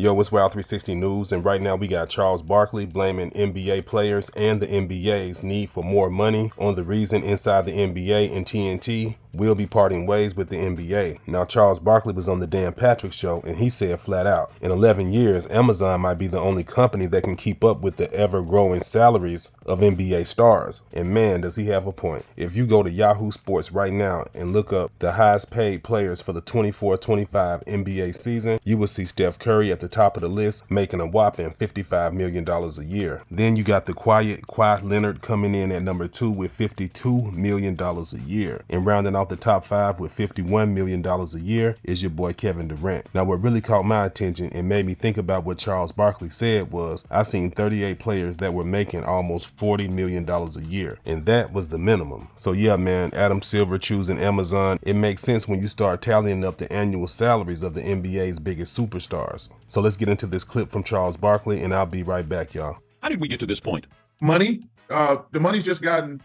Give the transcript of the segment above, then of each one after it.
Yo, it's Wild 360 News, and right now we got Charles Barkley blaming NBA players and the NBA's need for more money on the reason inside the NBA and TNT will be parting ways with the NBA. Now, Charles Barkley was on the Dan Patrick Show, and he said flat out, in 11 years, Amazon might be the only company that can keep up with the ever-growing salaries of NBA stars. And man, does he have a point. If you go to Yahoo Sports right now and look up the highest paid players for the 24-25 NBA season, you will see Steph Curry at the top of the list, making a whopping $55 million a year. Then you got the quiet Leonard coming in at number 2 with $52 million a year. And rounding off the top 5 with $51 million a year is your boy Kevin Durant. Now, what really caught my attention and made me think about what Charles Barkley said was, I seen 38 players that were making almost $40 million a year. And that was the minimum. So yeah, man, Adam Silver choosing Amazon, it makes sense when you start tallying up the annual salaries of the NBA's biggest superstars. So let's get into this clip from Charles Barkley, and I'll be right back, y'all. How did we get to this point? Money. The money's just gotten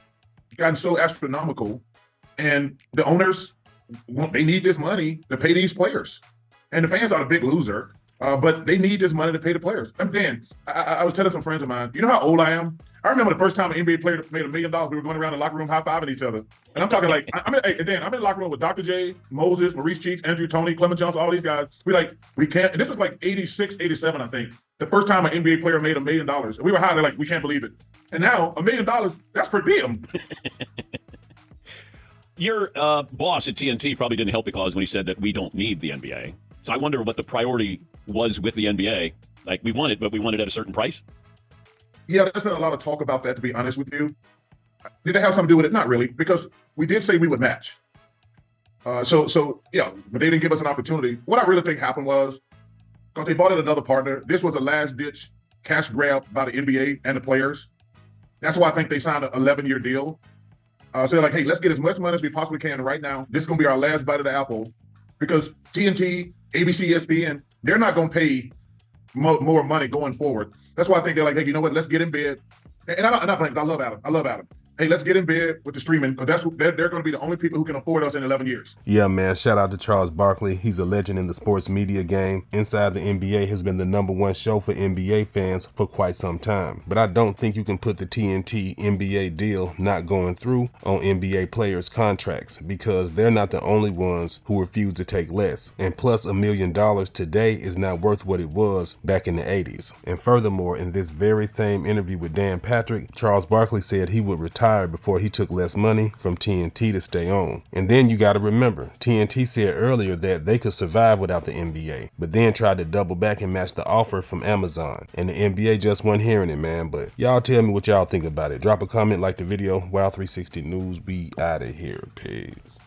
so astronomical, and the owners, they need this money to pay these players. And the fans are the big loser, but they need this money to pay the players. Dan, I was telling some friends of mine, you know how old I am? I remember the first time an NBA player made $1 million, we were going around the locker room high-fiving each other. And I'm talking like, I'm in the locker room with Dr. J, Moses, Maurice Cheeks, Andrew Toney, Clement Johnson, all these guys. We can't, and this was like 86, 87, I think. The first time an NBA player made $1 million. And we were high, they're like, we can't believe it. And now $1 million, that's per diem. Your boss at TNT probably didn't help the cause when he said that we don't need the NBA. So I wonder what the priority was with the NBA. Like, we want it, but we want it at a certain price. Yeah, there's been a lot of talk about that, to be honest with you. Did that have something to do with it? Not really, because we did say we would match. So yeah, but they didn't give us an opportunity. What I really think happened was, because they bought in another partner, this was a last-ditch cash grab by the NBA and the players. That's why I think they signed an 11-year deal. So they're like, hey, let's get as much money as we possibly can right now. This is going to be our last bite of the apple, because TNT, ABC, ESPN, they're not going to pay more money going forward. That's why I think they're like, hey, you know what? Let's get in bed. And I'm not playing, because I love Adam. Hey, let's get in bed with the streaming, because they're going to be the only people who can afford us in 11 years. Yeah, man, shout out to Charles Barkley. He's a legend in the sports media game. Inside the NBA has been the #1 show for NBA fans for quite some time. But I don't think you can put the TNT NBA deal not going through on NBA players' contracts, because they're not the only ones who refuse to take less. And plus, $1 million today is not worth what it was back in the 80s. And furthermore, in this very same interview with Dan Patrick, Charles Barkley said he would retire before he took less money from TNT to stay on. And then you got to remember, TNT said earlier that they could survive without the NBA, but then tried to double back and match the offer from Amazon. And the NBA just wasn't hearing it, man. But y'all tell me what y'all think about it. Drop a comment, like the video. Wild 360 News, we out of here. Peace.